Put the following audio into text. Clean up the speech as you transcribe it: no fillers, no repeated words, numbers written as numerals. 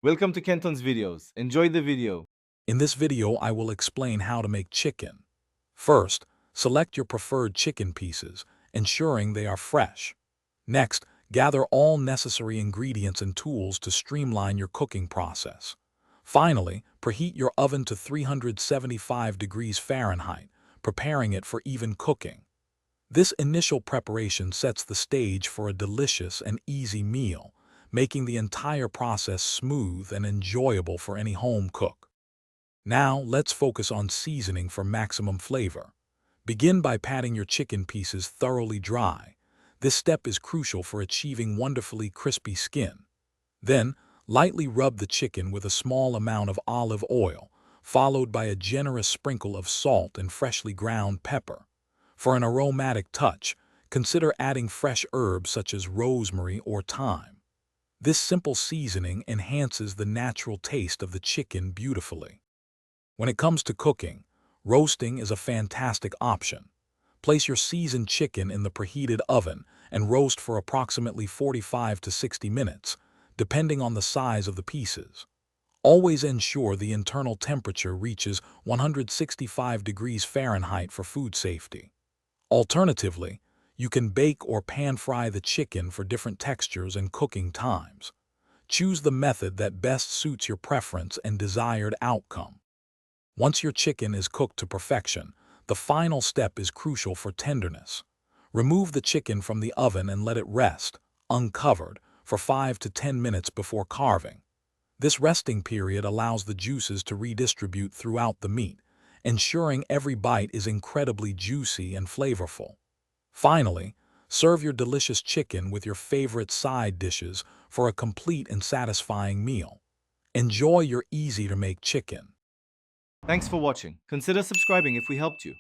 Welcome to Kenton's videos. Enjoy the video. In this video, I will explain how to make chicken. First, select your preferred chicken pieces, ensuring they are fresh. Next, gather all necessary ingredients and tools to streamline your cooking process. Finally, preheat your oven to 375 degrees Fahrenheit, preparing it for even cooking. This initial preparation sets the stage for a delicious and easy meal, making the entire process smooth and enjoyable for any home cook. Now, let's focus on seasoning for maximum flavor. Begin by patting your chicken pieces thoroughly dry. This step is crucial for achieving wonderfully crispy skin. Then, lightly rub the chicken with a small amount of olive oil, followed by a generous sprinkle of salt and freshly ground pepper. For an aromatic touch, consider adding fresh herbs such as rosemary or thyme. This simple seasoning enhances the natural taste of the chicken beautifully. When it comes to cooking, roasting is a fantastic option. Place your seasoned chicken in the preheated oven and roast for approximately 45 to 60 minutes, depending on the size of the pieces. Always ensure the internal temperature reaches 165 degrees Fahrenheit for food safety. Alternatively, you can bake or pan-fry the chicken for different textures and cooking times. Choose the method that best suits your preference and desired outcome. Once your chicken is cooked to perfection, the final step is crucial for tenderness. Remove the chicken from the oven and let it rest, uncovered, for 5 to 10 minutes before carving. This resting period allows the juices to redistribute throughout the meat, ensuring every bite is incredibly juicy and flavorful. Finally, serve your delicious chicken with your favorite side dishes for a complete and satisfying meal. Enjoy your easy-to-make chicken. Thanks for watching. Consider subscribing if we helped you.